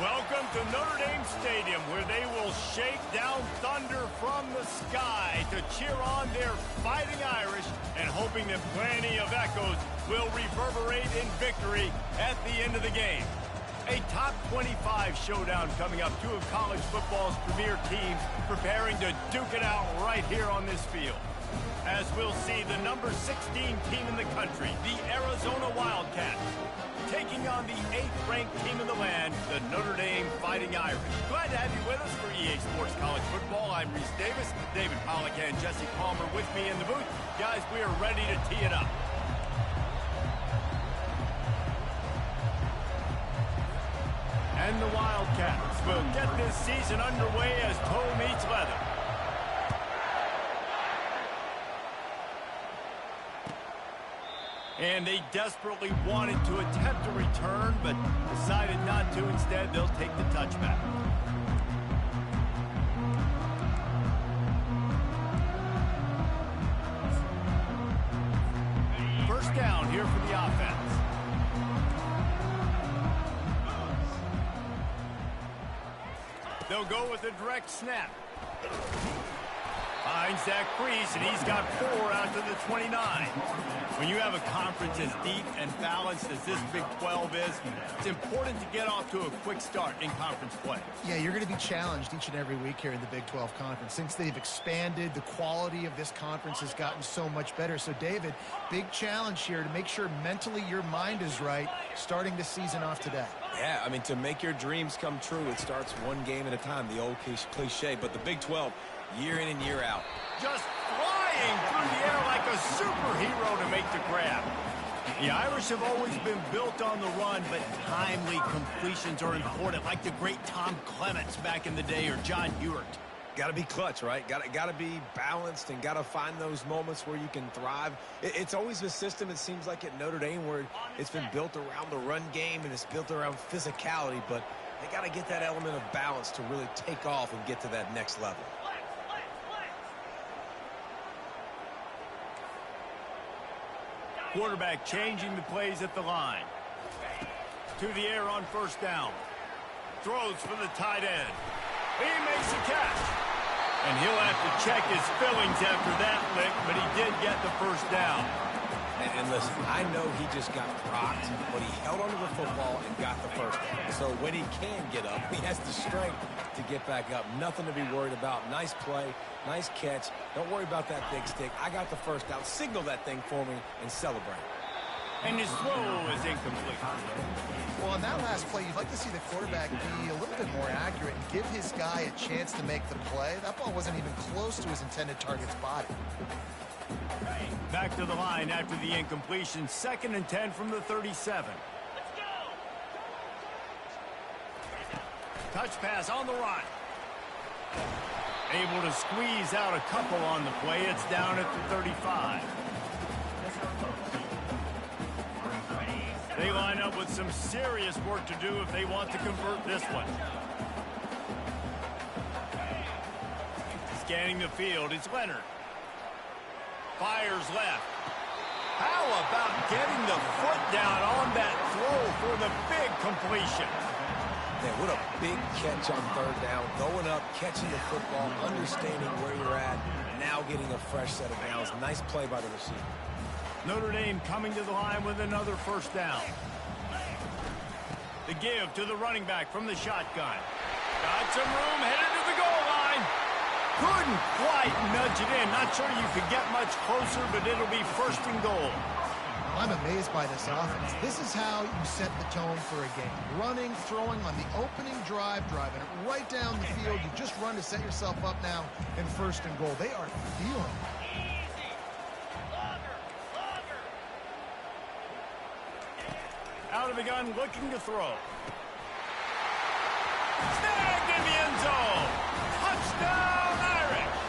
Welcome to Notre Dame Stadium, where they will shake down thunder from the sky to cheer on their Fighting Irish and hoping that plenty of echoes will reverberate in victory at the end of the game. A top 25 showdown coming up. Two of college football's premier teams preparing to duke it out right here on this field. As we'll see, the number 16 team in the country, the Arizona Wildcats, taking on the 8th-ranked team in the land, the Notre Dame Fighting Irish. Glad to have you with us for EA Sports College Football. I'm Reese Davis, David Pollack and Jesse Palmer with me in the booth. Guys, we are ready to tee it up. And the Wildcats will get this season underway as toe meets leather. And they desperately wanted to attempt a return, but decided not to. Instead, they'll take the touchback. First down here for the offense. They'll go with a direct snap. Finds that crease, and he's got 4 out to the 29. When you have a conference as deep and balanced as this Big 12 is, it's important to get off to a quick start in conference play. Yeah, you're going to be challenged each and every week here in the Big 12 Conference. Since they've expanded, the quality of this conference has gotten so much better. So, David, big challenge here to make sure mentally your mind is right starting the season off today. Yeah, I mean, to make your dreams come true, it starts one game at a time, the old cliche. But the Big 12, year in and year out, just flying through the air like a superhero to make the grab. The Irish have always been built on the run, but timely completions are important, like the great Tom Clements back in the day or John Hewart. Got to be clutch, right? Got to be balanced and got to find those moments where you can thrive. It's always a system, it seems like, at Notre Dame where it's been built around the run game and it's built around physicality, but they got to get that element of balance to really take off and get to that next level. Quarterback changing the plays at the line. To the air on first down. Throws for the tight end. He makes a catch. And he'll have to check his fillings after that lick, but he did get the first down. And listen, I know he just got rocked, but he held onto the football and got the first down. So when he can get up, he has the strength to get back up. Nothing to be worried about. Nice play, nice catch. Don't worry about that big stick. I got the first down. Signal that thing for me and celebrate. And his throw is incomplete. Well, on that last play, you'd like to see the quarterback be a little bit more accurate and give his guy a chance to make the play. That ball wasn't even close to his intended target's body. Back to the line after the incompletion. 2nd and 10 from the 37. Touch pass on the run. Able to squeeze out a couple on the play. It's down at the 35. They line up with some serious work to do if they want to convert this one. Scanning the field, it's Leonard. Fires left. How about getting the foot down on that throw for the big completion? Man, what a big catch on 3rd down. Going up, catching the football, understanding where you're at, now getting a fresh set of downs. Nice play by the receiver. Notre Dame coming to the line with another first down. The give to the running back from the shotgun. Got some room, headed to the goal line. Couldn't quite nudge it in. Not sure you could get much closer, but it'll be 1st and goal. I'm amazed by this offense. This is how you set the tone for a game. Running, throwing on the opening drive, driving it right down the field. You just run to set yourself up now in 1st and goal. They are feeling it. Out of the gun, looking to throw. Snagged in the end zone. Touchdown, Irish.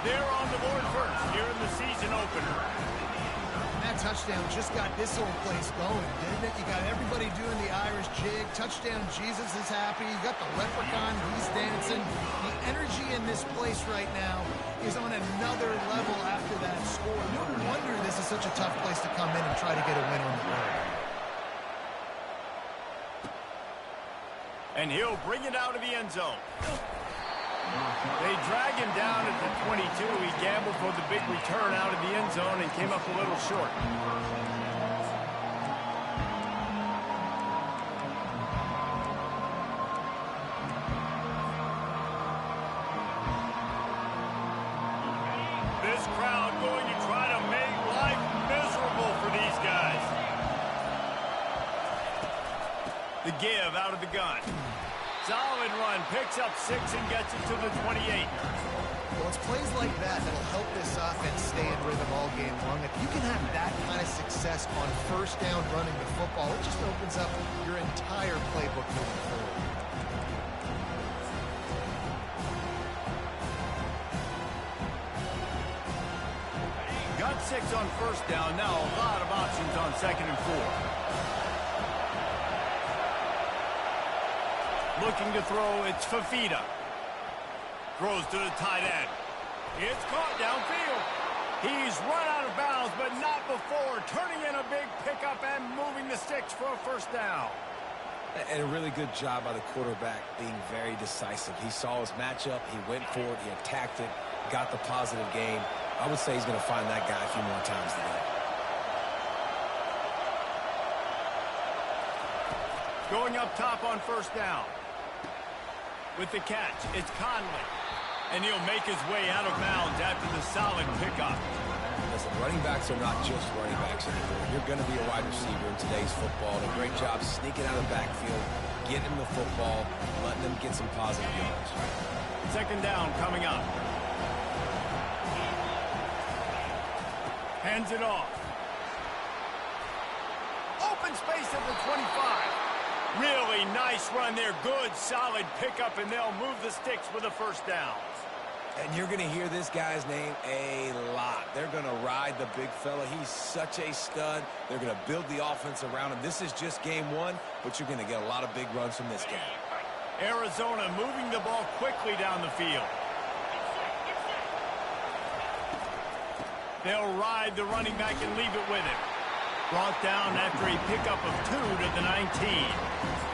They're on the board first here in the season opener. And that touchdown just got this whole place going, didn't it? You got everybody doing the Irish jig. Touchdown, Jesus is happy. You got the leprechaun, he's dancing. The energy in this place right now is on another level after that score. No wonder this is such a tough place to come in and try to get a win on the road. And he'll bring it out of the end zone. They drag him down at the 22. He gambled for the big return out of the end zone and came up a little short. This crowd going to try to make life miserable for these guys. The give out of the gun. Solid run, picks up 6 and gets it to the 28. Well, it's plays like that that'll help this offense stay in rhythm all game long. If you can have that kind of success on first down running the football, it just opens up your entire playbook moving forward. Got 6 on first down. Now a lot of options on 2nd and 4. Looking to throw, it's Fafita. Throws to the tight end. It's caught downfield. He's run out of bounds, but not before. Turning in a big pickup and moving the sticks for a first down. And a really good job by the quarterback being very decisive. He saw his matchup. He went for it. He attacked it. Got the positive gain. I would say he's going to find that guy a few more times today. Going up top on first down. With the catch, it's Conley. And he'll make his way out of bounds after the solid pickup. Listen, running backs are not just running backs anymore. You're going to be a wide receiver in today's football. And a great job sneaking out of the backfield, getting the football, letting them get some positive yards. 2nd down coming up. Hands it off. Open space at the 25. Really nice run there. Good, solid pickup, and they'll move the sticks with a first down. And you're going to hear this guy's name a lot. They're going to ride the big fella. He's such a stud. They're going to build the offense around him. This is just game 1, but you're going to get a lot of big runs from this guy. Arizona moving the ball quickly down the field. They'll ride the running back and leave it with him. Brought down after a pickup of 2 to the 19.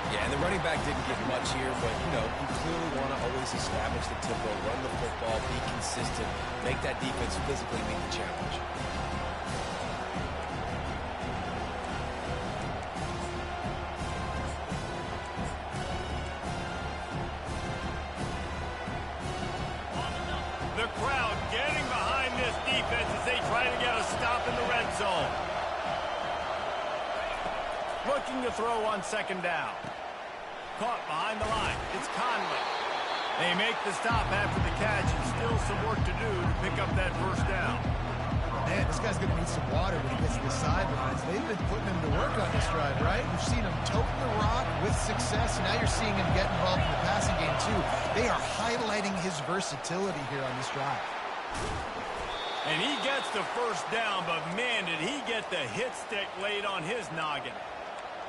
Yeah, and the running back didn't get much here, but, you know, you clearly want to always establish the tempo, run the football, be consistent, make that defense physically meet the challenge. The crowd getting behind this defense as they try to get a stop in the red zone. Looking to throw on 2nd down. Caught behind the line. It's Conley. They make the stop after the catch, and still some work to do to pick up that first down. Man, this guy's going to need some water when he gets to the sidelines. They've been putting him to work on this drive, right? We've seen him toting the rock with success, and now you're seeing him get involved in the passing game, too. They are highlighting his versatility here on this drive. And he gets the first down, but, man, did he get the hit stick laid on his noggin.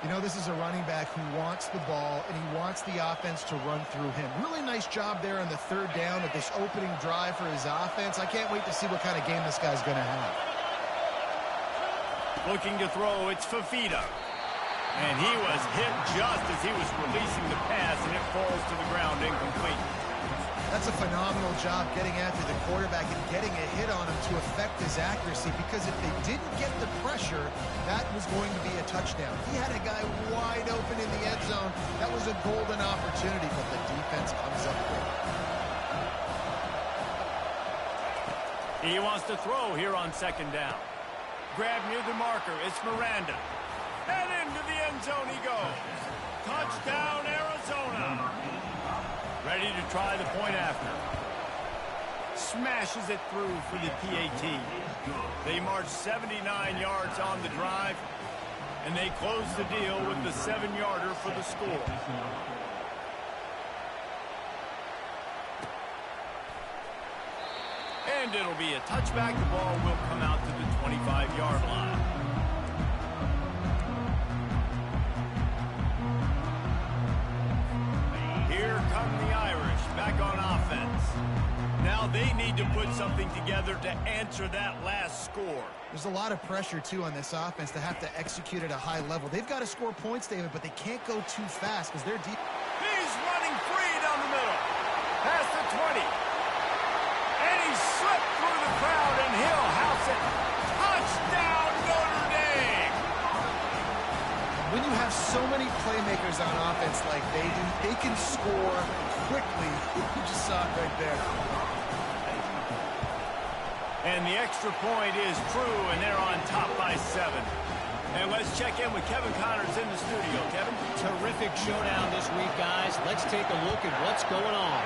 You know, this is a running back who wants the ball, and he wants the offense to run through him. Really nice job there on the 3rd down at this opening drive for his offense. I can't wait to see what kind of game this guy's going to have. Looking to throw, it's Fafita. And he was hit just as he was releasing the pass, and it falls to the ground incomplete. That's a phenomenal job getting after the quarterback and getting a hit on him to affect his accuracy, because if they didn't get the pressure, that was going to be a touchdown. He had a guy wide open in the end zone. That was a golden opportunity, but the defense comes up with it. He wants to throw here on 2nd down. Grab near the marker. It's Miranda. And into the end zone he goes. Touchdown, Arizona. Ready to try the point after. Smashes it through for the PAT. They march 79 yards on the drive, and they close the deal with the 7-yarder for the score. And it'll be a touchback. The ball will come out to the 25-yard line. Here come the Irish back on offense. Now they need to put something together to answer that last score. There's a lot of pressure, too, on this offense to have to execute at a high level. They've got to score points, David, but they can't go too fast because they're deep. He's crowd, and he'll house it. Touchdown, Notre Dame! When you have so many playmakers on offense like they do, they can score quickly. You just saw it right there. And the extra point is true, and they're on top by 7. And let's check in with Kevin Connors in the studio. Kevin? Terrific showdown this week, guys. Let's take a look at what's going on.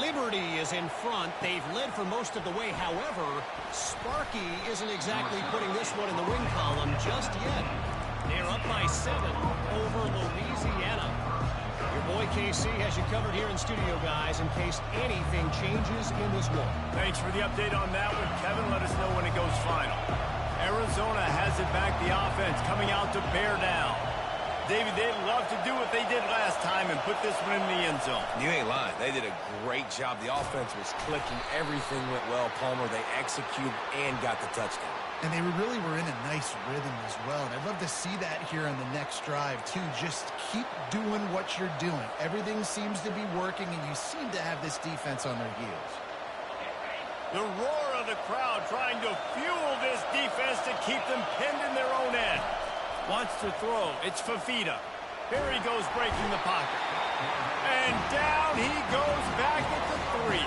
Liberty is in front. They've led for most of the way. However, Sparky isn't exactly putting this one in the win column just yet. They're up by 7 over Louisiana. Your boy KC has you covered here in studio, guys, in case anything changes in this one. Thanks for the update on that one, Kevin. Let us know when it goes final. Arizona has it back, the offense coming out to bear down. David, they'd love to do what they did last time and put this one in the end zone. You ain't lying. They did a great job. The offense was clicking. Everything went well, Palmer. They executed and got the touchdown. And they really were in a nice rhythm as well. And I'd love to see that here on the next drive, too. Just keep doing what you're doing. Everything seems to be working, and you seem to have this defense on their heels. The roar of the crowd trying to fuel this defense to keep them pinned in their own end. Wants to throw. It's Fafita. Here he goes breaking the pocket. And down he goes back at the 3.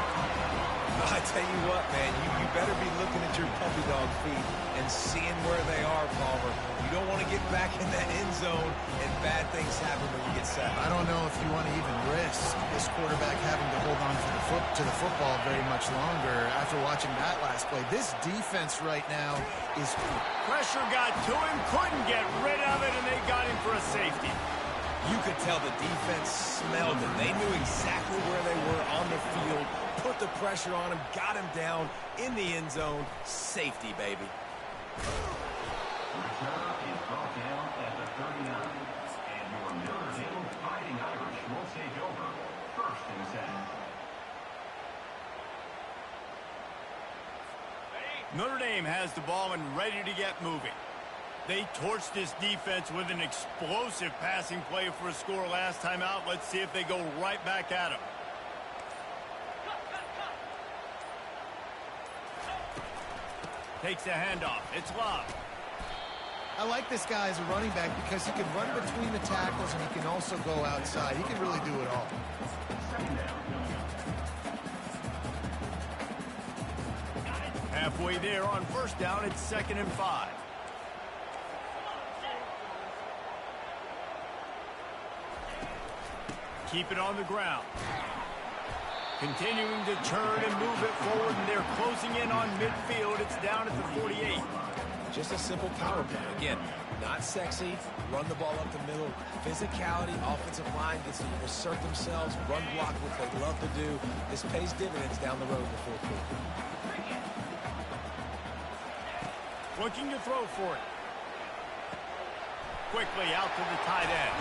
I tell you what, man, you better be looking at your puppy dog feet and seeing where they are, Palmer. You don't want to get back in that end zone and bad things happen when you get sacked. I don't know if you want to even risk this quarterback having to hold on to the football very much longer after watching that last play. This defense right now is... Pressure got to him, couldn't get rid of it, and they got him for a safety. You could tell the defense smelled it. They knew exactly where they were on the field, put the pressure on him, got him down in the end zone. Safety, baby. Return is brought down at the 39. And your Notre Dame Fighting Irish will take over. 1st and 10. Notre Dame has the ball and ready to get moving. They torched this defense with an explosive passing play for a score last time out. Let's see if they go right back at him. Takes the handoff. It's Love. I like this guy as a running back because he can run between the tackles and he can also go outside. He can really do it all. Halfway there on 1st down, it's 2nd and 5. Keep it on the ground. Continuing to turn and move it forward, and they're closing in on midfield. It's down at the 48. Just a simple power play. Again, not sexy. Run the ball up the middle. Physicality, offensive line gets to assert themselves, run block, what they love to do. This pays dividends down the road in the 4th quarter. Looking to throw for it. Quickly out to the tight end.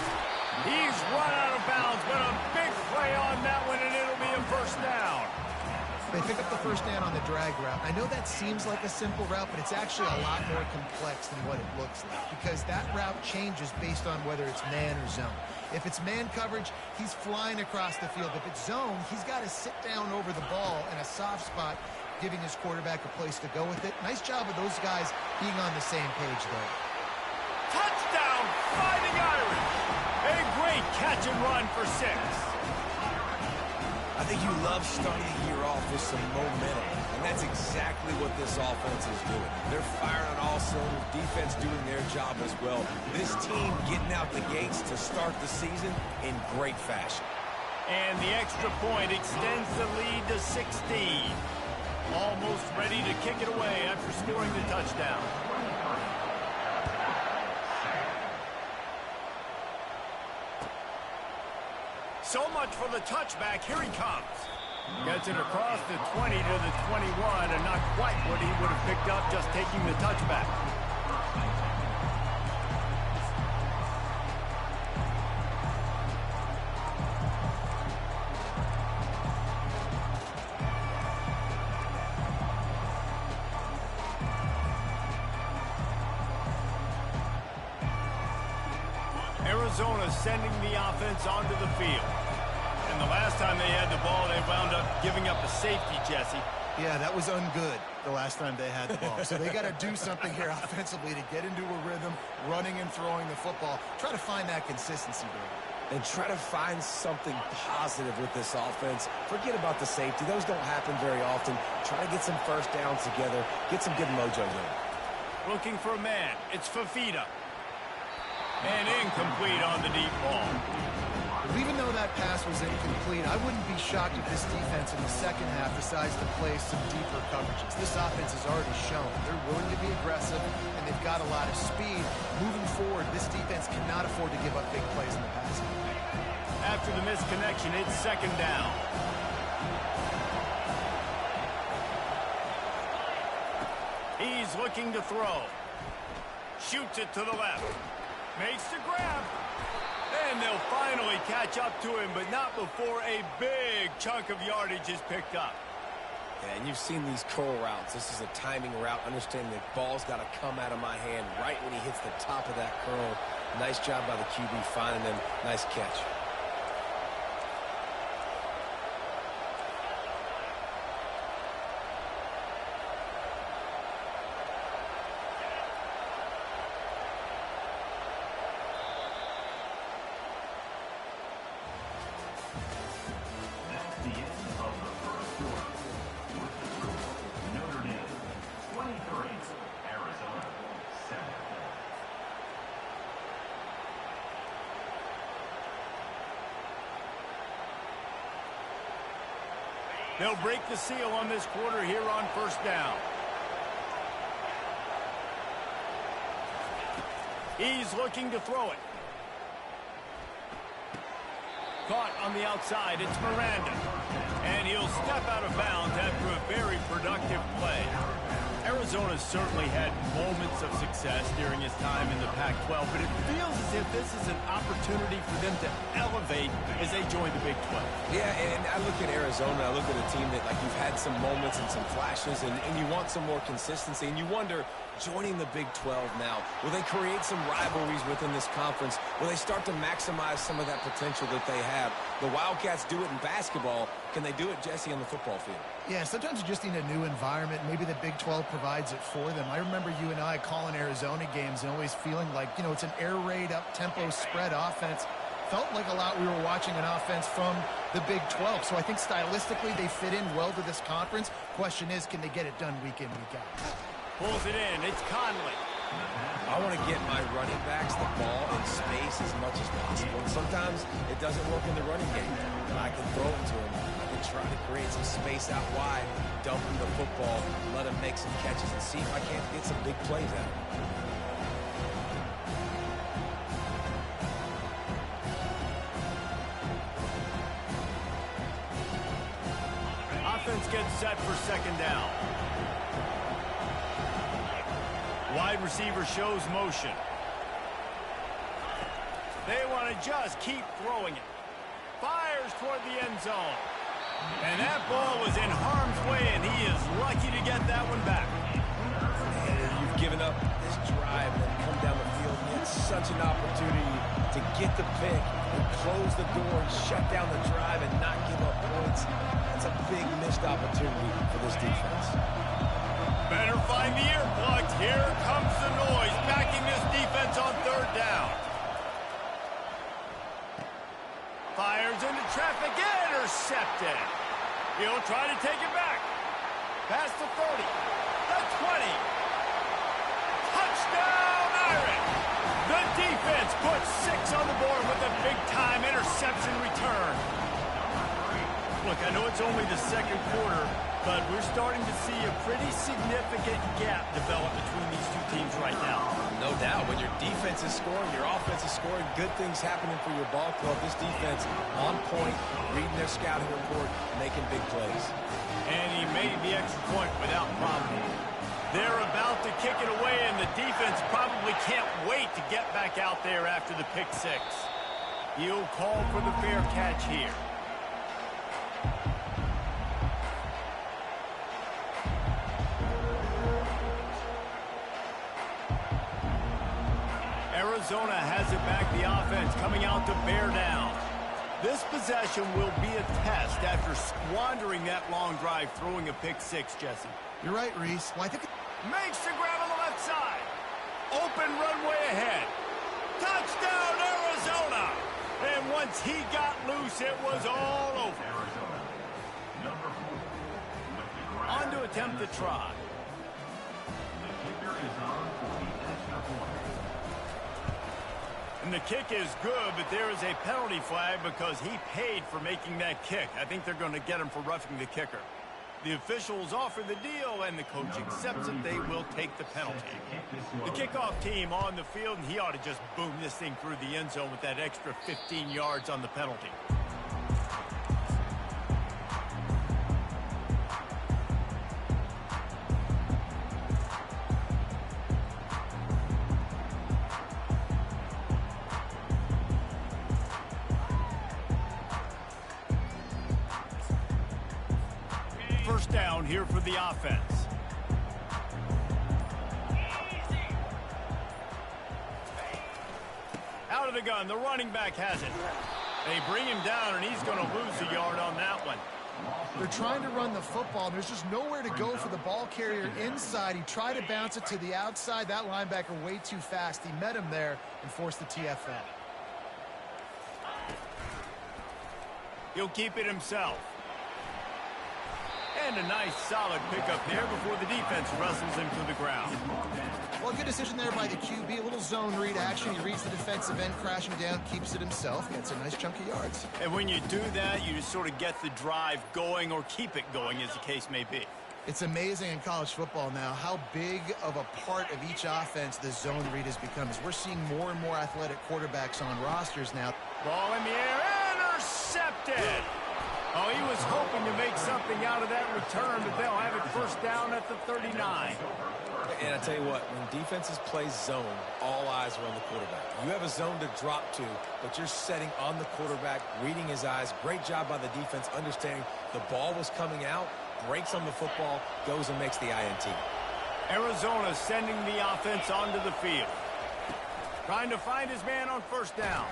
He's run out of bounds, but a big play on that one, and it'll be a 1st down. They pick up the 1st down on the drag route. I know that seems like a simple route, but it's actually a lot more complex than what it looks like because that route changes based on whether it's man or zone. If it's man coverage, he's flying across the field. If it's zone, he's got to sit down over the ball in a soft spot, giving his quarterback a place to go with it. Nice job of those guys being on the same page, though. Touchdown, Fighting Irish! A great catch and run for 6. I think you love starting the year off with some momentum, and that's exactly what this offense is doing. They're firing on all cylinders, defense doing their job as well. This team getting out the gates to start the season in great fashion. And the extra point extends the lead to 16. Almost ready to kick it away after scoring the touchdown. So much for the touchback. Here he comes. Gets it across the 20 to the 21, and not quite what he would have picked up just taking the touchback. Arizona sending the offense onto the field. And the last time they had the ball, they wound up giving up a safety, Jesse. Yeah, that was ungood the last time they had the ball. So they got to do something here offensively to get into a rhythm, running and throwing the football. Try to find that consistency, Brady. And try to find something positive with this offense. Forget about the safety. Those don't happen very often. Try to get some first downs together. Get some good mojo going. Looking for a man. It's Fafita. And incomplete on the deep ball. Even though that pass was incomplete, I wouldn't be shocked if this defense in the second half decides to play some deeper coverages. This offense has already shown they're willing to be aggressive, and they've got a lot of speed. Moving forward, this defense cannot afford to give up big plays in the passing. After the misconnection, it's second down. He's looking to throw. Shoots it to the left. Makes the grab. And they'll finally catch up to him, but not before a big chunk of yardage is picked up. Yeah, and you've seen these curl routes. This is a timing route. Understanding the ball's got to come out of my hand right when he hits the top of that curl. Nice job by the QB finding him. Nice catch. They'll break the seal on this quarter here on first down. He's looking to throw it. Caught on the outside, it's Miranda. And he'll step out of bounds after a very productive play. Arizona certainly had moments of success during his time in the Pac-12, but it feels as if this is an opportunity for them to elevate as they join the Big 12. Yeah, and I look at Arizona, I look at a team that, like, you've had some moments and some flashes, and you want some more consistency, and you wonder, joining the Big 12 now, will they create some rivalries within this conference? Will they start to maximize some of that potential that they have? The Wildcats do it in basketball. Can they do it, Jesse, on the football field? Yeah, sometimes you just need a new environment. Maybe the Big 12 provides it for them. I remember you and I calling Arizona games and always feeling like, you know, it's an air raid, up-tempo spread offense. Felt like a lot we were watching an offense from the Big 12. So I think stylistically they fit in well to this conference. Question is, can they get it done week in, week out? Pulls it in. It's Conley. I want to get my running backs the ball in space as much as possible. And sometimes it doesn't work in the running game. But I can throw it to him. I can try to create some space out wide, dump him the football, let him make some catches, and see if I can't get some big plays out of him. Offense gets set for second down. Wide receiver shows motion. They want to just keep throwing it. Fires toward the end zone. And that ball was in harm's way, and he is lucky to get that one back. And you've given up this drive and come down the field. You had such an opportunity to get the pick and close the door and shut down the drive and not give up points. That's a big missed opportunity for this defense. Better find the earplugs. Here comes the noise, backing this defense on third down. Fires into traffic, intercepted. He'll try to take it back. Past the 30, the 20. Touchdown, Irish! The defense puts 6 on the board with a big-time interception return. Look, I know it's only the second quarter, but we're starting to see a pretty significant gap develop between these two teams right now. No doubt. When your defense is scoring, your offense is scoring, good things happening for your ball club. This defense on point, reading their scouting report, making big plays. And he made the extra point without problem. They're about to kick it away, and the defense probably can't wait to get back out there after the pick six. He'll call for the fair catch here. Arizona has it back, the offense coming out to bear down. This possession will be a test after squandering that long drive, throwing a pick six, Jesse. You're right, Reese. Well, I think Makes the grab on the left side. Open runway ahead. Touchdown, Arizona! And once he got loose, it was all over. Arizona. Number 4. With the grab. On to attempt the try. The kicker is on for the extra point. And the kick is good, but there is a penalty flag because he paid for making that kick. I think they're going to get him for roughing the kicker. The officials offer the deal, and the coach accepts it. They will take the penalty. The kickoff team on the field, and he ought to just boom this thing through the end zone with that extra 15 yards on the penalty. First down here for the offense. Out of the gun, the running back has it. They bring him down, and he's going to lose a yard on that one. they're trying to run the football. There's just nowhere to go for the ball carrier inside. He tried to bounce it to the outside. That linebacker way too fast. He met him there and forced the TFL. He'll keep it himself. And a nice solid pickup there before the defense wrestles him to the ground. Well, good decision there by the QB. A little zone read action. He reads the defensive end, crashing down, keeps it himself. Gets a nice chunk of yards. And when you do that, you just sort of get the drive going or keep it going, as the case may be. It's amazing in college football now how big of a part of each offense the zone read has become. As we're seeing more and more athletic quarterbacks on rosters now. Ball in the air, intercepted! Oh, he was hoping to make something out of that return, but they'll have it first down at the 39. And I tell you what, when defenses play zone, all eyes are on the quarterback. You have a zone to drop to, but you're setting on the quarterback, reading his eyes. Great job by the defense, understanding the ball was coming out, breaks on the football, goes and makes the INT. Arizona sending the offense onto the field. Trying to find his man on first down.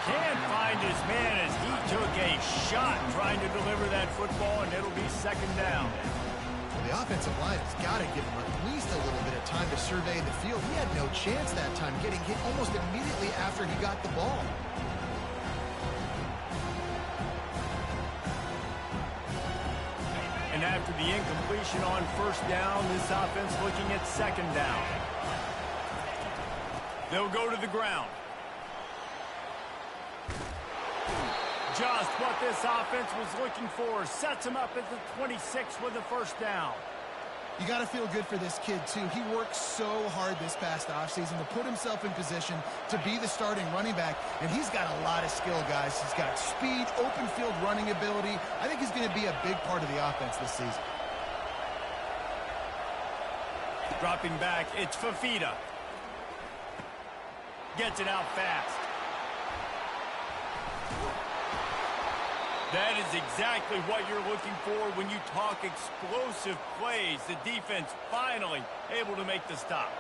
Can't find his man as he took a shot trying to deliver that football, and it'll be second down. Well, the offensive line has got to give him at least a little bit of time to survey the field. He had no chance that time, getting hit almost immediately after he got the ball. And after the incompletion on first down, this offense looking at second down. They'll go to the ground. Just what this offense was looking for. Sets him up at the 26 with a first down. You got to feel good for this kid, too. He worked so hard this past offseason to put himself in position to be the starting running back, and he's got a lot of skill, guys. He's got speed, open field running ability. I think he's going to be a big part of the offense this season. Dropping back, it's Fafita. Gets it out fast. That is exactly what you're looking for when you talk explosive plays. The defense finally able to make the stop.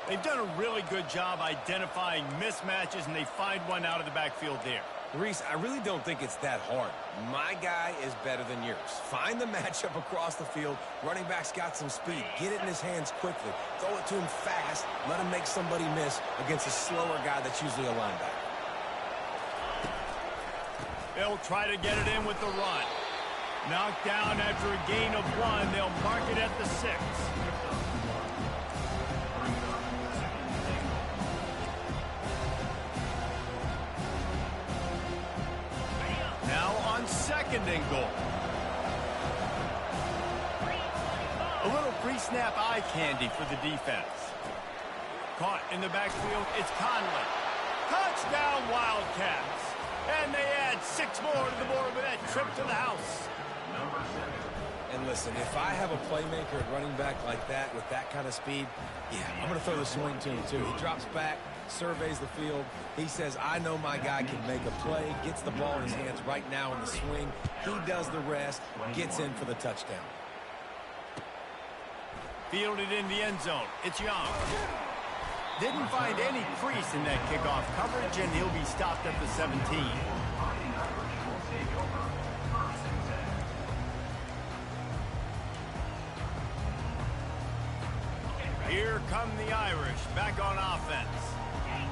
They've done a really good job identifying mismatches, and they find one out of the backfield there. Reese, I really don't think it's that hard. My guy is better than yours. Find the matchup across the field. Running back's got some speed. Get it in his hands quickly. Throw it to him fast. Let him make somebody miss against a slower guy that's usually a linebacker. They'll try to get it in with the run. Knocked down after a gain of 1. They'll mark it at the 6. Now on second and goal. A little pre-snap eye candy for the defense. Caught in the backfield, it's Conley. Touchdown, Wildcats. And they add 6 more to the board with that trip to the house. And listen, if I have a playmaker at running back like that with that kind of speed, yeah, I'm going to throw the swing to him too. He drops back, surveys the field. He says, I know my guy can make a play, gets the ball in his hands right now in the swing. He does the rest, gets in for the touchdown. Fielded in the end zone. It's Young. Didn't find any crease in that kickoff coverage, and he'll be stopped at the 17. Here come the Irish, back on offense.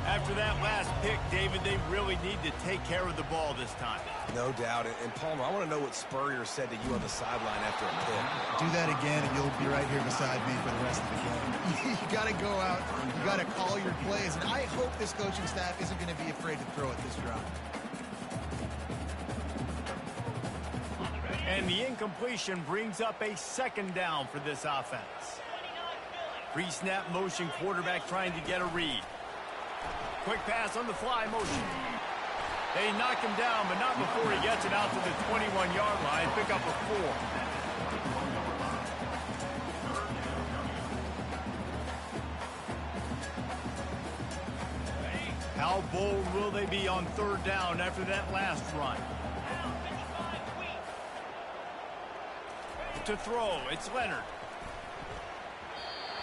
After that last pick, David, they really need to take care of the ball this time. No doubt. And Palmer, I want to know what Spurrier said to you on the sideline after a pick. Do that again, and you'll be right here beside me for the rest of the game. You got to go out. You got to call your plays. And I hope this coaching staff isn't going to be afraid to throw it this drive. And the incompletion brings up a second down for this offense. Pre-snap motion, quarterback trying to get a read. Quick pass on the fly motion. They knock him down, but not before he gets it out to the 21-yard line. Pick up a 4. How bold will they be on third down after that last run? To throw, it's Leonard.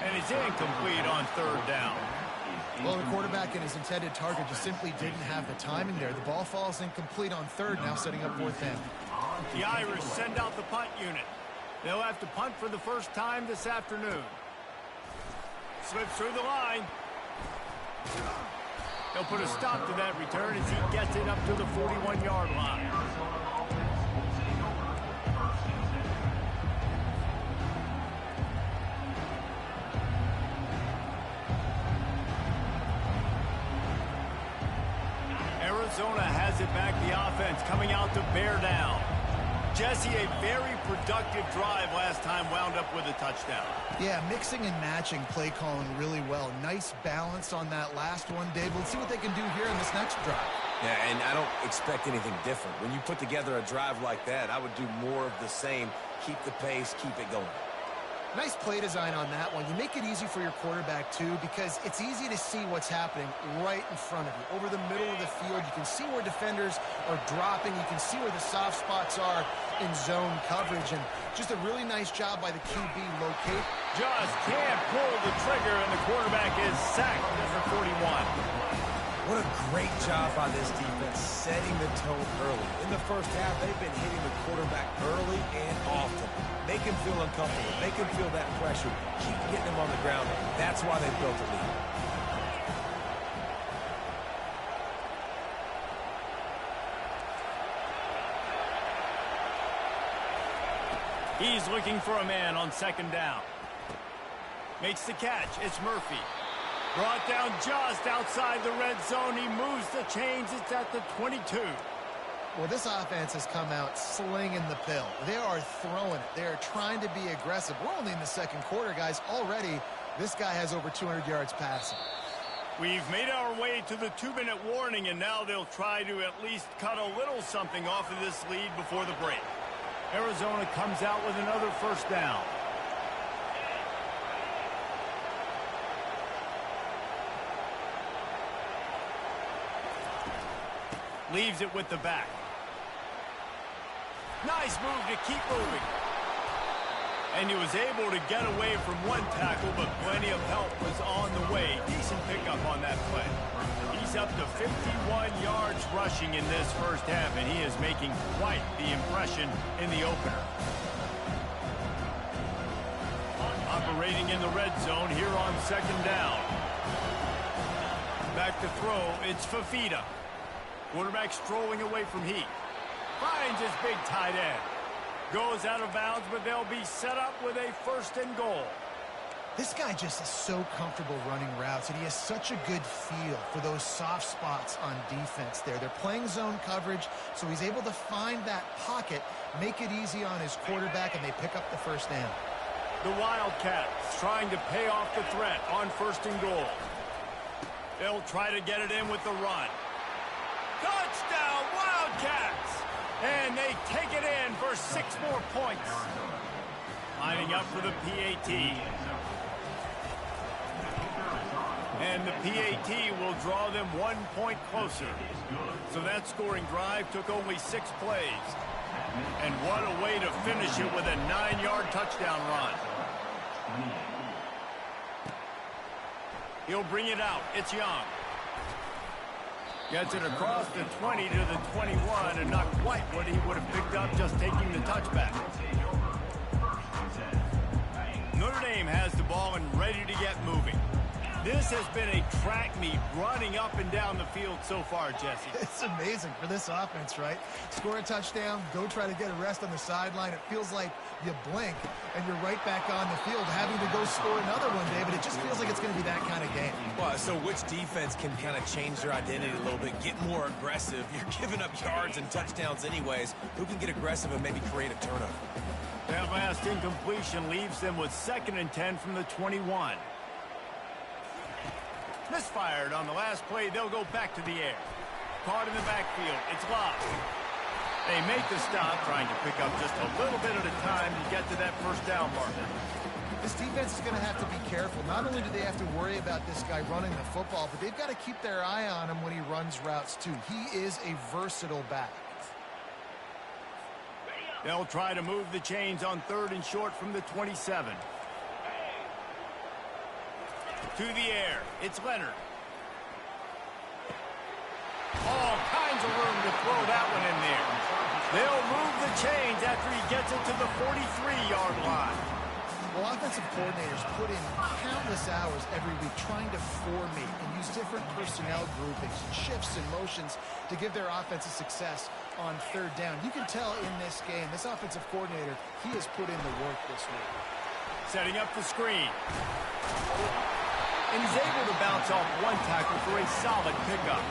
And it's incomplete on third down. Well, the quarterback and his intended target just simply didn't have the timing there. The ball falls incomplete on third, now setting up fourth down. The Irish send out the punt unit. They'll have to punt for the first time this afternoon. Slips through the line. They'll put a stop to that return as he gets it up to the 41-yard line. Arizona has it back, the offense coming out to bear down. Jesse, a very productive drive last time, wound up with a touchdown. Yeah, mixing and matching play calling really well. Nice balance on that last one, Dave. We'll see what they can do here in this next drive. Yeah, and I don't expect anything different. When you put together a drive like that, I would do more of the same. Keep the pace, keep it going. Nice play design on that one. You make it easy for your quarterback, too, because it's easy to see what's happening right in front of you. Over the middle of the field, you can see where defenders are dropping. You can see where the soft spots are in zone coverage. And just a really nice job by the QB locate. Just can't pull the trigger, and the quarterback is sacked at the 41. What a great job by this defense setting the tone early. In the first half, they've been hitting the quarterback early and often. Make him feel uncomfortable. Make him feel that pressure. Keep getting him on the ground. That's why they built a lead. He's looking for a man on second down. Makes the catch. It's Murphy. Brought down just outside the red zone. He moves the chains. It's at the 22. Well, this offense has come out slinging the pill. They are throwing it. They are trying to be aggressive. We're only in the second quarter, guys. Already, this guy has over 200 yards passing. We've made our way to the 2-minute warning, and now they'll try to at least cut a little something off of this lead before the break. Arizona comes out with another first down. Leaves it with the back. Nice move to keep moving. And he was able to get away from one tackle, but plenty of help was on the way. Decent pickup on that play. He's up to 51 yards rushing in this first half, and he is making quite the impression in the opener. Operating in the red zone here on second down. Back to throw, it's Fafita. Quarterback strolling away from Heat. Finds his big tight end. Goes out of bounds, but they'll be set up with a first and goal. This guy just is so comfortable running routes, and he has such a good feel for those soft spots on defense there. They're playing zone coverage, so he's able to find that pocket, make it easy on his quarterback, and they pick up the first down. The Wildcats trying to pay off the threat on first and goal. They'll try to get it in with the run. Touchdown, Wildcats! And they take it in for 6 more points. Lining up for the PAT. And the PAT will draw them 1 point closer. So that scoring drive took only 6 plays. And what a way to finish it with a 9-yard touchdown run. He'll bring it out. It's Young. Gets it across the 20 to the 21, and not quite what he would have picked up just taking the touchback. Notre Dame has the ball and ready to get moving. This has been a track meet running up and down the field so far, Jesse. It's amazing for this offense, right? Score a touchdown, go try to get a rest on the sideline. It feels like you blink and you're right back on the field having to go score another one, David. It just feels like it's going to be that kind of game. Well, so which defense can kind of change their identity a little bit, get more aggressive? You're giving up yards and touchdowns anyways. Who can get aggressive and maybe create a turnover? That last incompletion leaves them with 2nd and 10 from the 21. Misfired on the last play. They'll go back to the air. Caught in the backfield. It's lost. They make the stop, trying to pick up just a little bit at a time to get to that first down marker. This defense is going to have to be careful. Not only do they have to worry about this guy running the football, but they've got to keep their eye on him when he runs routes too. He is a versatile back. They'll try to move the chains on 3rd and short from the 27. To the air. It's Leonard. All kinds of room to throw that one in there. They'll move the chains after he gets it to the 43-yard line. Well, offensive coordinators put in countless hours every week trying to formate and use different personnel groupings, shifts and motions to give their offense a success on 3rd down. You can tell in this game, this offensive coordinator, he has put in the work this week. Setting up the screen. And he's able to bounce off one tackle for a solid pickup.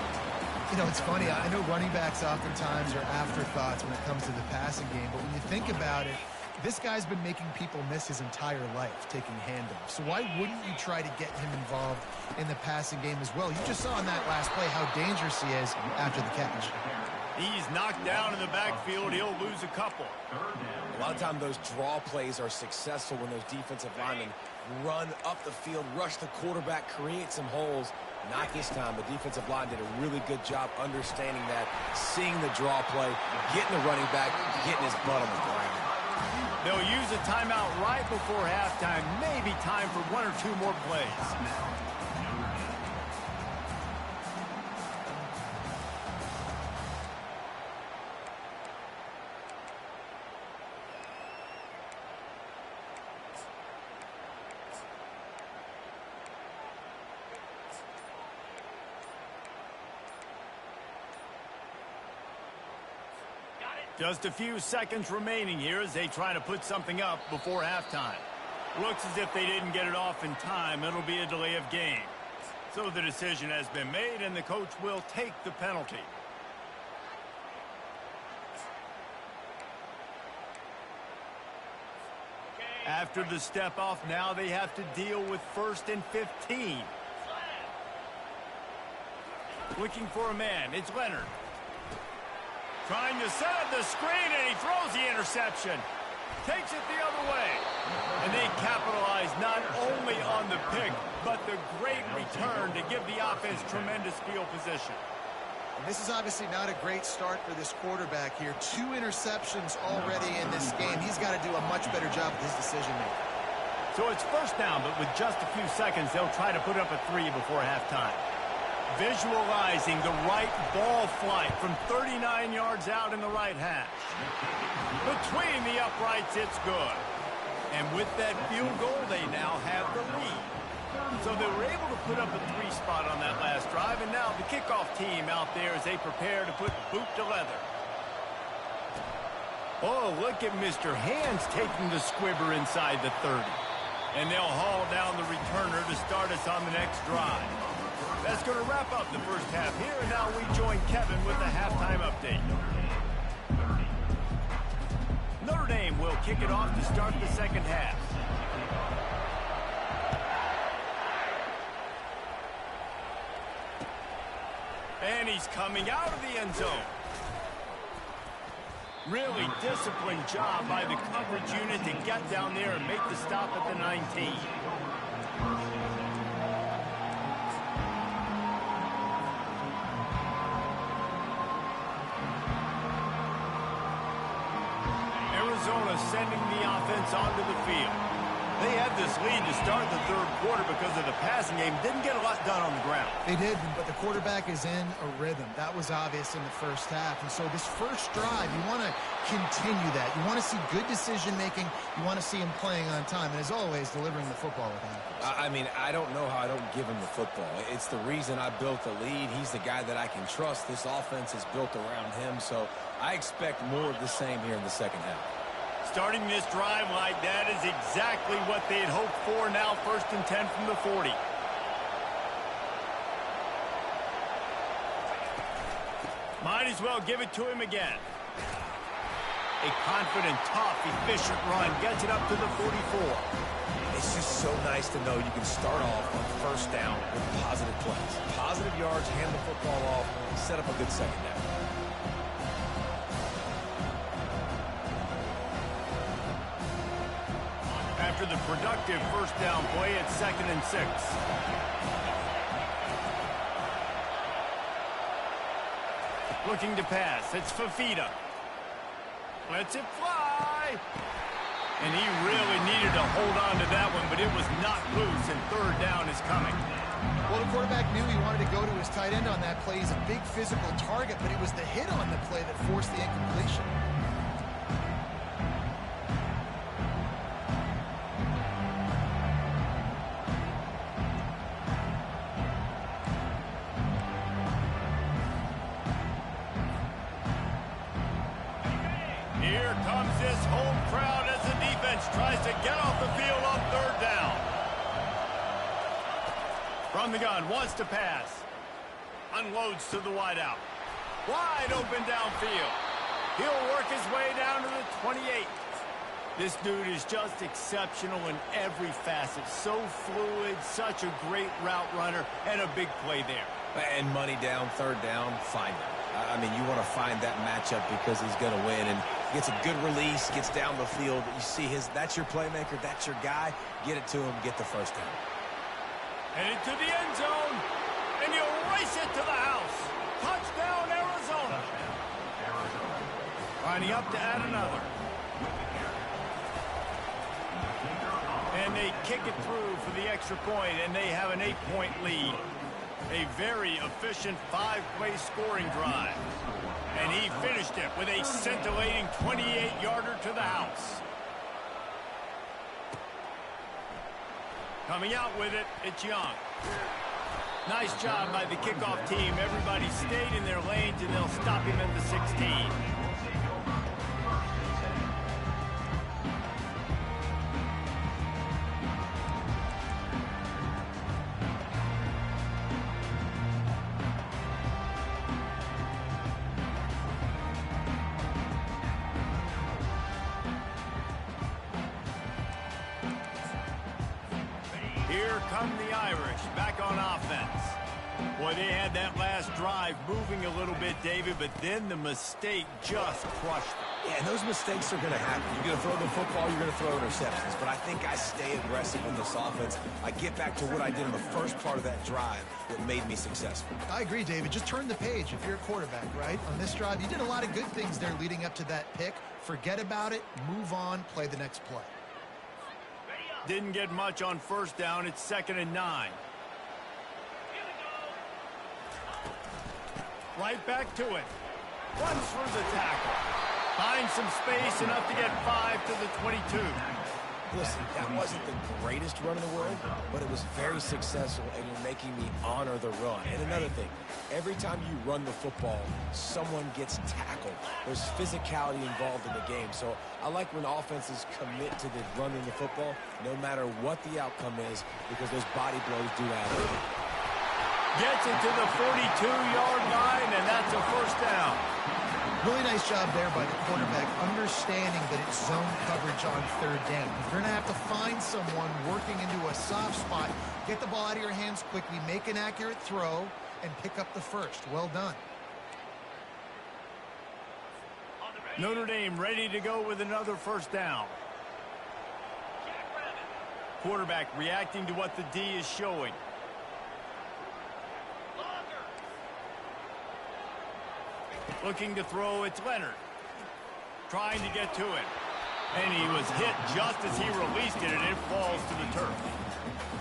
You know, it's funny. I know running backs oftentimes are afterthoughts when it comes to the passing game, but when you think about it, this guy's been making people miss his entire life taking handoffs. So why wouldn't you try to get him involved in the passing game as well? You just saw in that last play how dangerous he is after the catch. He's knocked down in the backfield. He'll lose a couple. A lot of times those draw plays are successful when those defensive linemen run up the field, rush the quarterback, create some holes. Not this time. The defensive line did a really good job understanding that, seeing the draw play, getting the running back, getting his butt on the ground. They'll use a timeout right before halftime. Maybe time for 1 or 2 more plays. Just a few seconds remaining here as they try to put something up before halftime. Looks as if they didn't get it off in time. It'll be a delay of game. So the decision has been made, and the coach will take the penalty. After the step off, now they have to deal with 1st and 15. Looking for a man. It's Leonard. Trying to set up the screen, and he throws the interception. Takes it the other way. And they capitalize not only on the pick, but the great return to give the offense tremendous field position. And this is obviously not a great start for this quarterback here. 2 interceptions already in this game. He's got to do a much better job with his decision-making. So it's 1st down, but with just a few seconds, they'll try to put up a 3 before halftime. Visualizing the right ball flight from 39 yards out in the right hash. Between the uprights, it's good. And with that field goal, they now have the lead. So they were able to put up a 3 spot on that last drive, and now the kickoff team out there as they prepare to put boot to leather. Oh, look at Mr. Hands taking the squibber inside the 30. And they'll haul down the returner to start us on the next drive. That's going to wrap up the first half here, and now we join Kevin with the halftime update. Notre Dame will kick it off to start the second half. And he's coming out of the end zone. Really disciplined job by the coverage unit to get down there and make the stop at the 19. Arizona sending the offense onto the field. They had this lead to start the third quarter because of the passing game. Didn't get a lot done on the ground. They did, but the quarterback is in a rhythm. That was obvious in the first half. And so this first drive, you want to continue that. You want to see good decision-making. You want to see him playing on time. And as always, delivering the football with accuracy. I mean, I don't know how I don't give him the football. It's the reason I built the lead. He's the guy that I can trust. This offense is built around him. So I expect more of the same here in the second half. Starting this drive like that is exactly what they had hoped for. Now 1st and 10 from the 40. Might as well give it to him again. A confident, tough, efficient run. Gets it up to the 44. It's just so nice to know you can start off on first down with positive plays. Positive yards, hand the football off, set up a good second down. After the productive first down play, it's 2nd and 6. Looking to pass. It's Fafita. Lets it fly. And he really needed to hold on to that one, but it was not loose, and 3rd down is coming. Well, the quarterback knew he wanted to go to his tight end on that play. He's a big physical target, but it was the hit on the play that forced the incompletion. Here comes this home crowd as the defense tries to get off the field on 3rd down. From the gun, wants to pass. Unloads to the wideout. Wide open downfield. He'll work his way down to the 28. This dude is just exceptional in every facet. So fluid, such a great route runner, and a big play there. And money down, 3rd down, find him. I mean, you want to find that matchup because he's going to win. And gets a good release, gets down the field. You see that's your playmaker, that's your guy. Get it to him, get the first down. Headed to the end zone, and you race it to the house. Touchdown, Arizona. Lining up to add another. And they kick it through for the extra point, and they have an 8-point lead. A very efficient 5-play scoring drive. And he finished it with a scintillating 28-yarder to the house. Coming out with it, it's Young. Nice job by the kickoff team. Everybody stayed in their lanes, and they'll stop him at the 16. Here come the Irish back on offense. Boy, they had that last drive moving a little bit, David, but then the mistake just crushed them. Yeah, and those mistakes are going to happen. You're going to throw the football, you're going to throw interceptions. But I think I stay aggressive in this offense. I get back to what I did in the first part of that drive that made me successful. I agree, David. Just turn the page if you're a quarterback, right? On this drive, you did a lot of good things there leading up to that pick. Forget about it, move on, play the next play. Didn't get much on first down. It's 2nd and 9. Right back to it. Runs for the tackle. Finds some space, enough to get 5 to the 22. Listen, that wasn't the greatest run in the world, but it was very successful, and you're making me honor the run. And another thing, every time you run the football, someone gets tackled. There's physicality involved in the game. So I like when offenses commit to the running the football, no matter what the outcome is, because those body blows do add up. Gets it to the 42-yard line, and that's a first down. Really nice job there by the quarterback, understanding that it's zone coverage on 3rd down. You're going to have to find someone working into a soft spot, get the ball out of your hands quickly, make an accurate throw, and pick up the first. Well done. Notre Dame ready to go with another first down. Quarterback reacting to what the D is showing. Looking to throw, it's Leonard. Trying to get to it. And he was hit just as he released it, and it falls to the turf.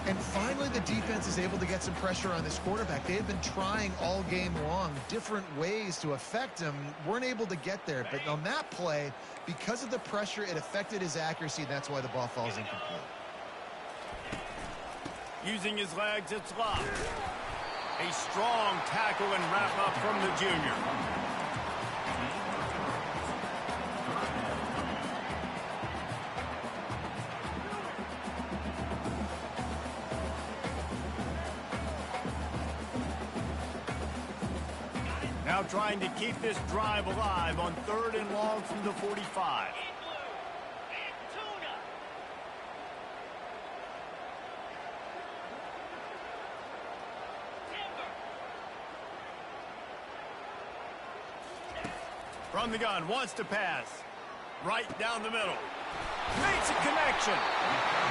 And finally, the defense is able to get some pressure on this quarterback. They've been trying all game long different ways to affect him. Weren't able to get there. But on that play, because of the pressure, it affected his accuracy. That's why the ball falls incomplete. Using his legs, it's Love. A strong tackle and wrap up from the junior. Now trying to keep this drive alive on 3rd and long from the 45. From the gun, wants to pass. Right down the middle. Makes a connection.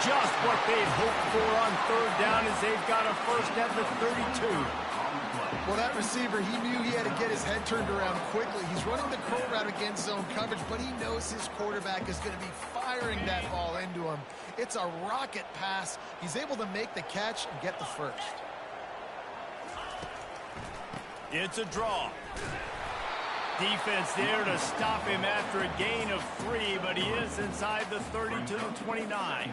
Just what they'd hoped for on 3rd down as they've got a first at the 32. Well, that receiver, he knew he had to get his head turned around quickly. He's running the curl route against zone coverage, but he knows his quarterback is going to be firing that ball into him. It's a rocket pass. He's able to make the catch and get the first. It's a draw. Defense there to stop him after a gain of 3, but he is inside the 30 to the 29.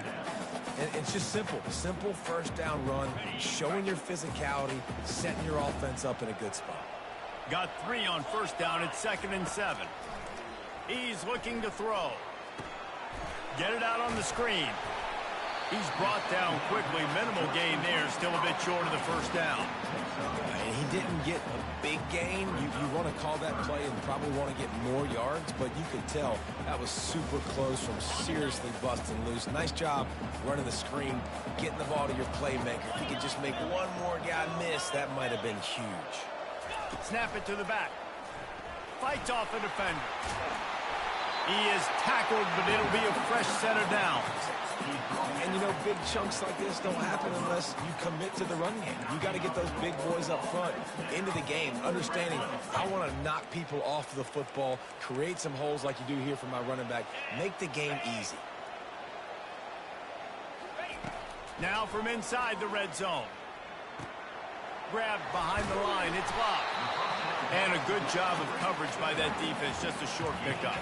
And it's just simple. Simple first down run, showing your physicality, setting your offense up in a good spot. Got 3 on first down at 2nd and 7. He's looking to throw. Get it out on the screen. He's brought down quickly. Minimal gain there. Still a bit short of the first down. And he didn't get a big gain. You want to call that play and probably want to get more yards, but you could tell that was super close from seriously busting loose. Nice job running the screen, getting the ball to your playmaker. If he could just make one more guy miss, that might have been huge. Snap it to the back. Fights off a defender. He is tackled, but it'll be a fresh set of downs. And, you know, big chunks like this don't happen unless you commit to the run game. You got to get those big boys up front into the game, understanding I want to knock people off the football, create some holes like you do here for my running back, make the game easy. Now from inside the red zone. Grabbed behind the line. It's locked. And a good job of coverage by that defense. Just a short pickup.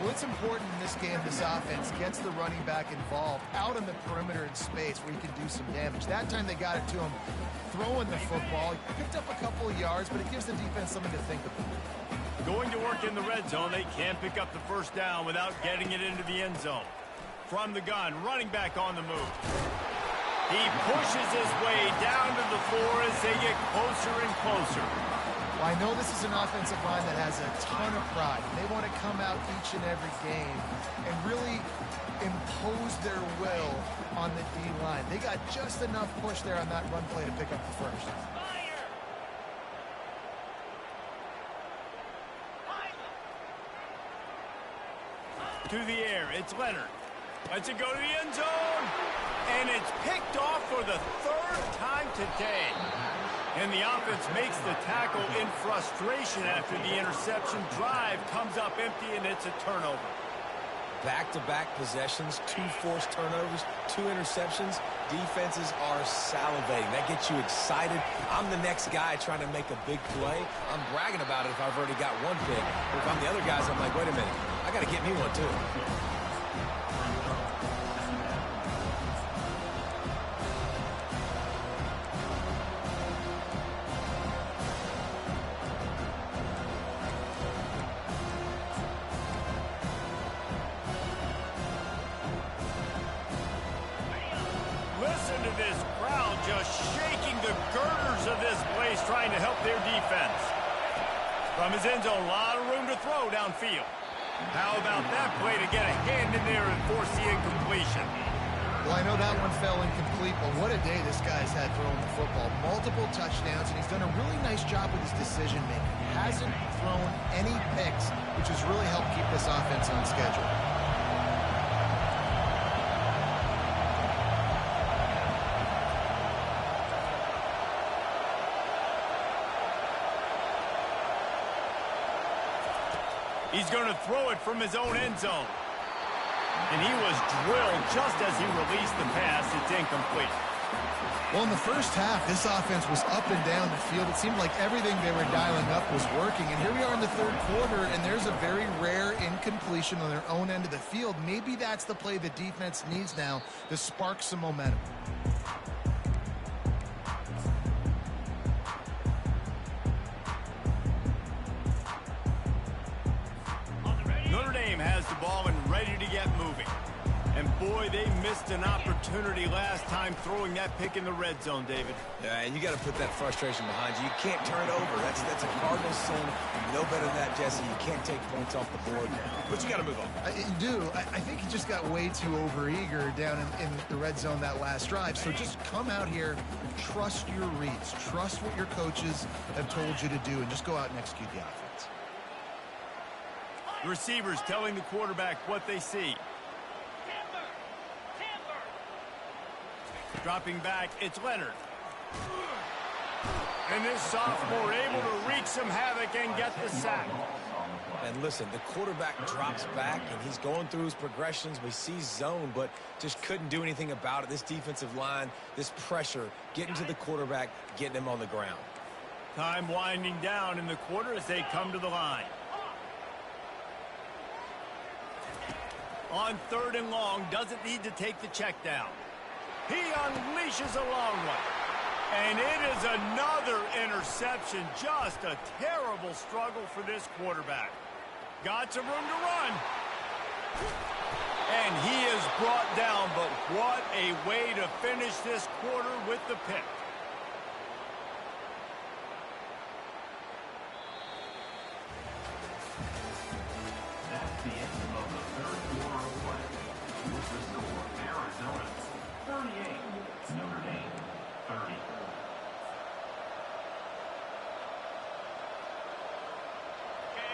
Well, it's important in this game, this offense gets the running back involved out on the perimeter in space where he can do some damage. That time they got it to him throwing the football. He picked up a couple of yards, but it gives the defense something to think about. Going to work in the red zone. They can't pick up the first down without getting it into the end zone. From the gun, running back on the move. He pushes his way down to the floor as they get closer and closer. Well, I know this is an offensive line that has a ton of pride. They want to come out each and every game and really impose their will on the D-line. They got just enough push there on that run play to pick up the first. To the air, it's Leonard. Lets it go to the end zone. And it's picked off for the 3rd time today. And the offense makes the tackle in frustration after the interception. Drive comes up empty, and it's a turnover. Back-to-back possessions, 2 forced turnovers, 2 interceptions. Defenses are salivating. That gets you excited. I'm the next guy trying to make a big play. I'm bragging about it if I've already got one pick. But if I'm the other guys, I'm like, wait a minute. I got to get me one, too. Listen to this crowd just shaking the girders of this place, trying to help their defense. From his end zone, a lot of room to throw downfield. How about that play to get a hand in there and force the incompletion? Well, I know that one fell incomplete, but what a day this guy's had throwing the football. Multiple touchdowns, and he's done a really nice job with his decision-making. Hasn't thrown any picks, which has really helped keep this offense on schedule. He's going to throw it from his own end zone. And he was drilled just as he released the pass. It's incomplete. Well, in the first half, this offense was up and down the field. It seemed like everything they were dialing up was working. And here we are in the third quarter, and there's a very rare incompletion on their own end of the field. Maybe that's the play the defense needs now to spark some momentum. Notre Dame has the ball and ready to get moving. And boy, they missed an opportunity last time throwing that pick in the red zone, David. Yeah, and you got to put that frustration behind you. You can't turn it over. That's a Cardinal sin. You know better than that, Jesse. You can't take points off the board. But you got to move on. You do. I think he just got way too overeager down in the red zone that last drive. So just come out here, trust your reads, trust what your coaches have told you to do, and just go out and execute the offense. The receivers telling the quarterback what they see. Dropping back, it's Leonard. And this sophomore able to wreak some havoc and get the sack. And listen, the quarterback drops back, and he's going through his progressions. We see zone, but just couldn't do anything about it. This defensive line, this pressure, getting to the quarterback, getting him on the ground. Time winding down in the quarter as they come to the line. On 3rd and long, doesn't need to take the check down. He unleashes a long one. And it is another interception. Just a terrible struggle for this quarterback. Got some room to run. And he is brought down, but what a way to finish this quarter with the pick. That's the end of the third quarter of play. With the score, Arizona 38, Notre Dame 30.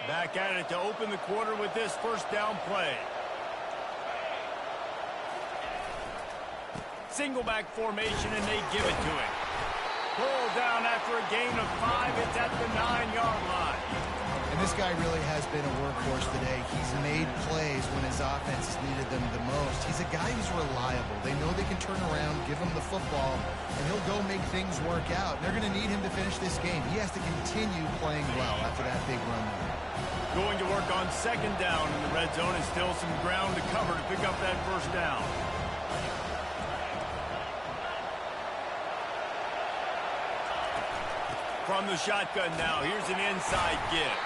Back at it to open the quarter with this first down play. Single back formation, and they give it to him. Pull down after a gain of 5. It's at the 9-yard line. And this guy really has been a workhorse today. He's made plays when his offense has needed them the most. He's a guy who's reliable. They know they can turn around, give him the football, and he'll go make things work out. They're going to need him to finish this game. He has to continue playing well after that big run there. Going to work on 2nd down in the red zone, and still some ground to cover to pick up that first down. From the shotgun now, here's an inside give.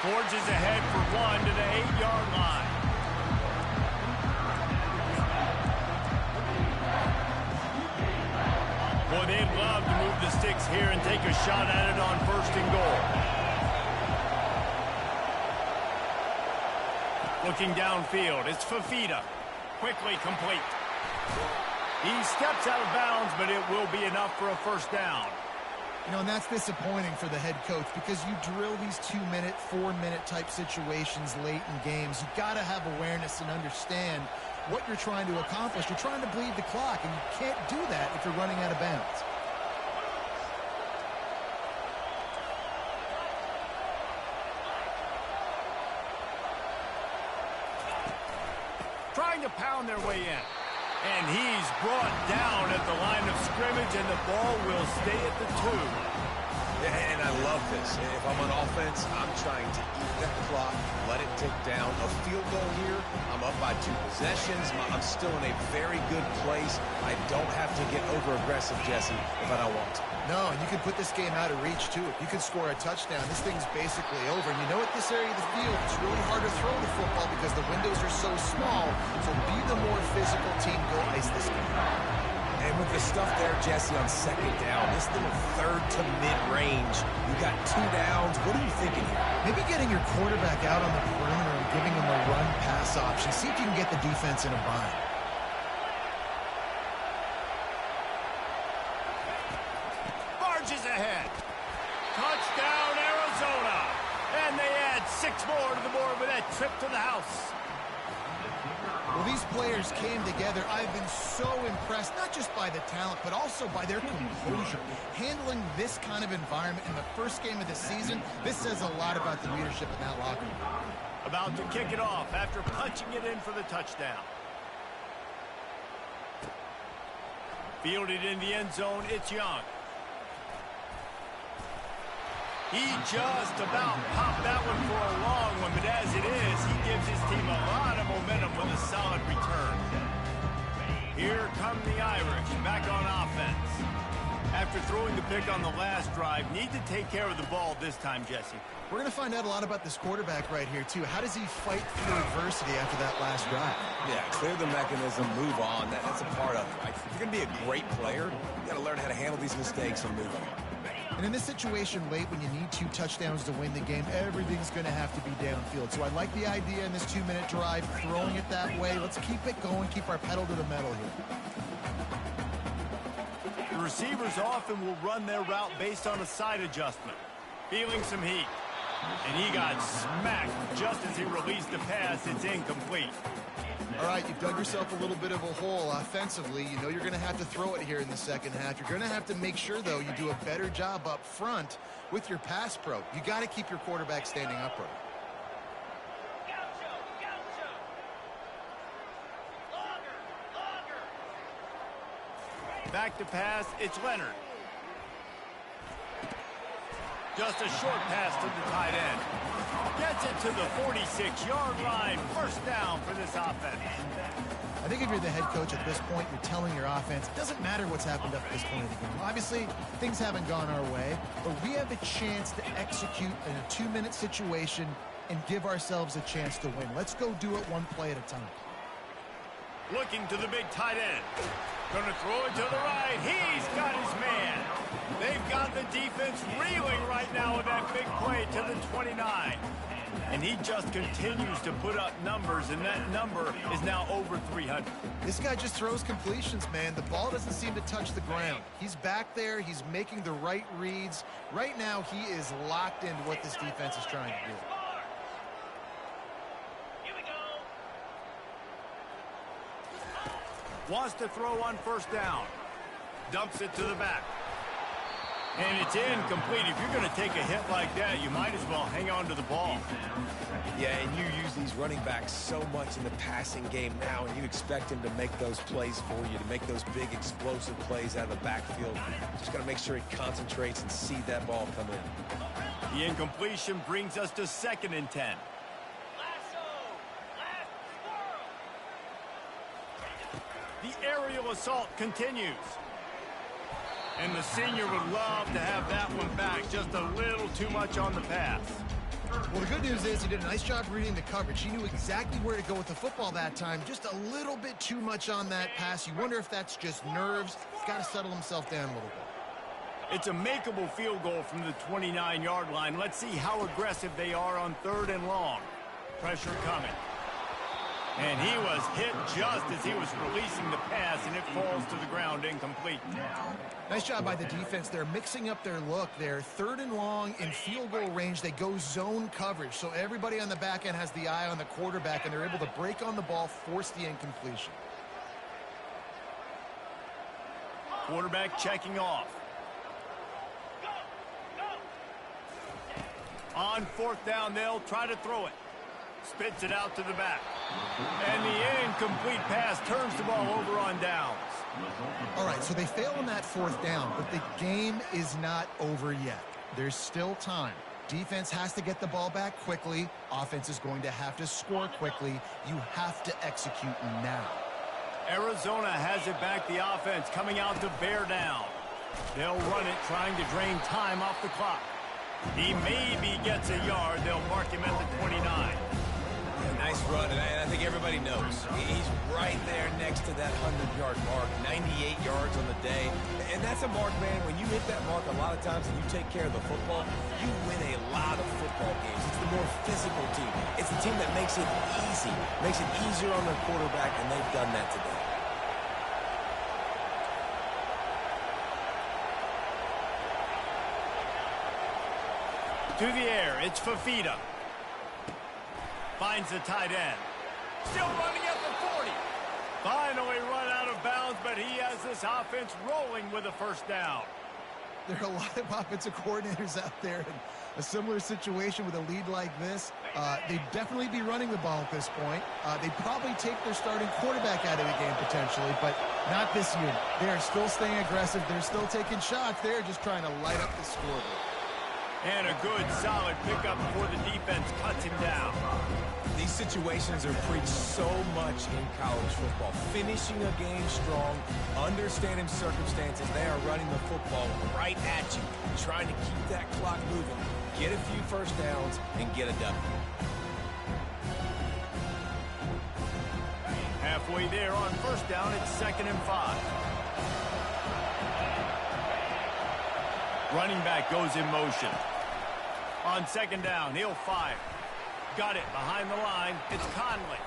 Forges ahead for 1 to the 8-yard line. Boy, they'd love to move the sticks here and take a shot at it on 1st and goal. Looking downfield, it's Fafita. Quickly complete. He steps out of bounds, but it will be enough for a first down. You know, and that's disappointing for the head coach because you drill these 2-minute, 4-minute type situations late in games. You've got to have awareness and understand what you're trying to accomplish. You're trying to bleed the clock, and you can't do that if you're running out of bounds. Trying to pound their way in. And he's brought down at the line of scrimmage, and the ball will stay at the 2. And I love this. If I'm on offense, I'm trying to eat that clock, let it tick down. A field goal here, I'm up by 2 possessions. I'm still in a very good place. I don't have to get over-aggressive, Jesse, if I don't want to. No, and you can put this game out of reach, too. If you can score a touchdown, this thing's basically over. And you know, at this area of the field, it's really hard to throw the football because the windows are so small. So be the more physical team. Go ice this game. And with the stuff there, Jesse, on 2nd down, this little 3rd to mid-range, you got 2 downs. What are you thinking here? Maybe getting your quarterback out on the perimeter and giving him a run-pass option. See if you can get the defense in a bind. Barges ahead. Touchdown, Arizona. And they add 6 more to the board with that trip to the house. The kicker Well, these players came together. I've been so impressed, not just by the talent, but also by their composure. Handling this kind of environment in the first game of the season, this says a lot about the leadership in that locker room. About to kick it off after punching it in for the touchdown. Fielded in the end zone, it's Young. He just about popped that one for a long one, but as it is, he gives his team a lot of momentum with a solid return. Here come the Irish, back on offense. After throwing the pick on the last drive, need to take care of the ball this time, Jesse. We're going to find out a lot about this quarterback right here, too. How does he fight through adversity after that last drive? Yeah, clear the mechanism, move on. That's a part of it, right? If you're going to be a great player, you got to learn how to handle these mistakes and move on. And in this situation late when you need 2 touchdowns to win the game, everything's going to have to be downfield. So I like the idea in this 2-minute drive, throwing it that way. Let's keep it going, keep our pedal to the metal here. The receivers often will run their route based on a side adjustment. Feeling some heat. And he got smacked just as he released the pass. It's incomplete. All right, you've dug yourself a little bit of a hole offensively. You know you're going to have to throw it here in the second half. You're going to have to make sure, though, you do a better job up front with your pass pro. You got to keep your quarterback standing upright. Back to pass, it's Leonard. Just a short pass to the tight end. Gets it to the 46-yard line. First down for this offense. I think if you're the head coach at this point, you're telling your offense, it doesn't matter what's happened up to this point of the game. Obviously, things haven't gone our way, but we have a chance to execute in a 2-minute situation and give ourselves a chance to win. Let's go do it one play at a time. Looking to the big tight end. Gonna throw it to the right. He's got his man. They've got the defense reeling right now with that big play to the 29. And he just continues to put up numbers, and that number is now over 300. This guy just throws completions, man. The ball doesn't seem to touch the ground. He's back there. He's making the right reads. Right now, he is locked into what this defense is trying to do. Wants to throw on first down. Dumps it to the back. And it's incomplete. If you're going to take a hit like that, you might as well hang on to the ball. Yeah, and you use these running backs so much in the passing game now, and you expect him to make those plays for you, to make those big explosive plays out of the backfield. Just got to make sure he concentrates and see that ball come in. The incompletion brings us to 2nd and 10. The aerial assault continues. And the senior would love to have that one back. Just a little too much on the pass. Well, the good news is he did a nice job reading the coverage. He knew exactly where to go with the football that time. Just a little bit too much on that pass. You wonder if that's just nerves. He's got to settle himself down a little bit. It's a makeable field goal from the 29-yard line. Let's see how aggressive they are on 3rd and long. Pressure coming. And he was hit just as he was releasing the pass, and it falls to the ground incomplete. Nice job by the defense. They're mixing up their look there. 3rd and long in field goal range. They go zone coverage. So everybody on the back end has the eye on the quarterback, and they're able to break on the ball, force the incompletion. Quarterback checking off. On 4th down, they'll try to throw it. Spits it out to the back. And the incomplete pass turns the ball over on downs. All right, so they fail on that 4th down, but the game is not over yet. There's still time. Defense has to get the ball back quickly. Offense is going to have to score quickly. You have to execute now. Arizona has it back. The offense coming out to bear down. They'll run it, trying to drain time off the clock. He maybe gets a yard. They'll mark him at the 29. Nice run, and I think everybody knows. He's right there next to that 100-yard mark, 98 yards on the day. And that's a mark, man. When you hit that mark a lot of times and you take care of the football, you win a lot of football games. It's the more physical team. It's the team that makes it easy, makes it easier on their quarterback, and they've done that today. To the air, it's Fafita. Finds the tight end. Still running at the 40. Finally run out of bounds, but he has this offense rolling with a first down. There are a lot of offensive coordinators out there in a similar situation with a lead like this. They'd definitely be running the ball at this point. They'd probably take their starting quarterback out of the game potentially, but not this unit. They're still staying aggressive. They're still taking shots. They're just trying to light up the scoreboard. And a good, solid pickup before the defense cuts him down. These situations are preached so much in college football. Finishing a game strong, understanding circumstances. They are running the football right at you, trying to keep that clock moving, get a few first downs, and get a W. Halfway there on first down, it's 2nd and 5. Running back goes in motion. On 2nd down, he'll fire. Got it behind the line. It's Conley.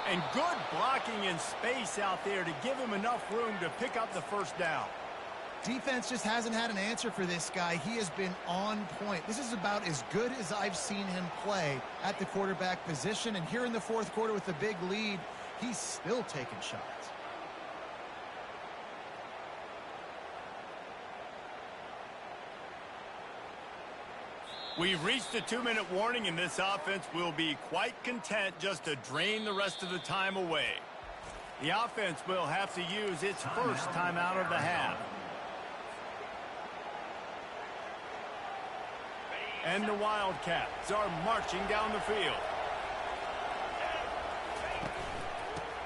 And good blocking in space out there to give him enough room to pick up the first down. Defense just hasn't had an answer for this guy. He has been on point. This is about as good as I've seen him play at the quarterback position. And here in the fourth quarter with the big lead, he's still taking shots. We've reached a 2-minute warning, and this offense will be quite content just to drain the rest of the time away. The offense will have to use its first timeout of the half. And the Wildcats are marching down the field.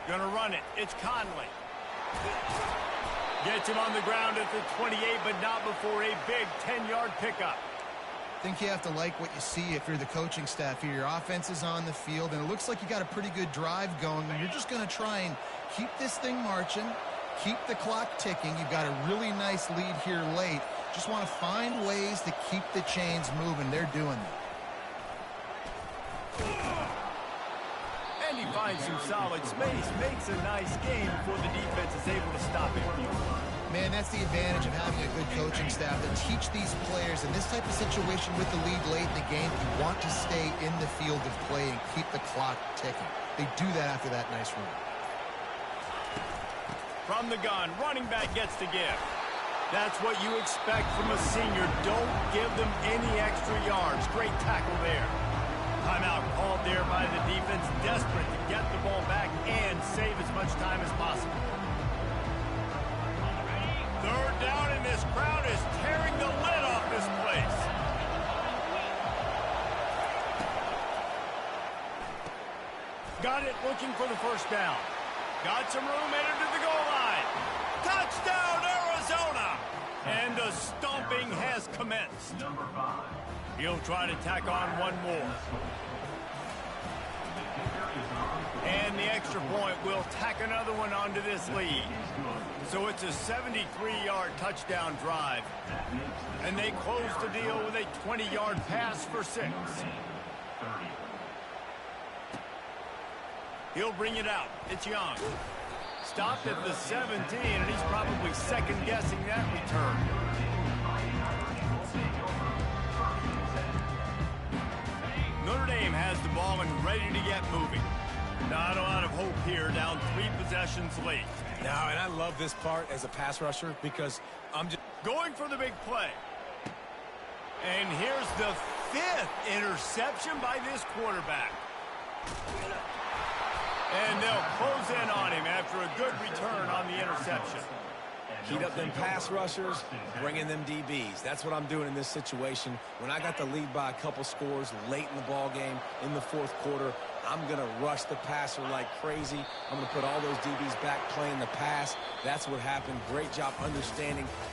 Gonna run it. It's Conley. Gets him on the ground at the 28, but not before a big 10-yard pickup. I think you have to like what you see if you're the coaching staff here. Your offense is on the field, and it looks like you got a pretty good drive going, and you're just going to try and keep this thing marching, keep the clock ticking. You've got a really nice lead here late. Just want to find ways to keep the chains moving. They're doing that. And he finds some solid space, makes a nice game before the defense is able to stop him. Man, that's the advantage of having a good coaching staff to teach these players in this type of situation with the lead late in the game. You want to stay in the field of play and keep the clock ticking. They do that after that nice run. From the gun, running back gets to give. That's what you expect from a senior. Don't give them any extra yards. Great tackle there. Timeout called there by the defense, desperate to get the ball back and save as much time as possible. 3rd down, and this crowd is tearing the lid off this place. Got it, looking for the first down. Got some room, headed to the goal line. Touchdown, Arizona! And the stomping has commenced. He'll try to tack on one more. And the extra point will tack another one onto this lead. So it's a 73-yard touchdown drive. And they close the deal with a 20-yard pass for 6. He'll bring it out. It's Young. Stopped at the 17, and he's probably second-guessing that return. Notre Dame has the ball and ready to get moving. Not a lot of hope here, down 3 possessions late. No, and I love this part as a pass rusher because I'm just going for the big play. And here's the 5th interception by this quarterback. And they'll close in on him after a good return on the interception. heat up them pass rushers, bring in them DBs. That's what I'm doing in this situation. When I got the lead by a couple scores late in the ball game in the fourth quarter, I'm going to rush the passer like crazy. I'm going to put all those DBs back playing the pass. That's what happened. Great job understanding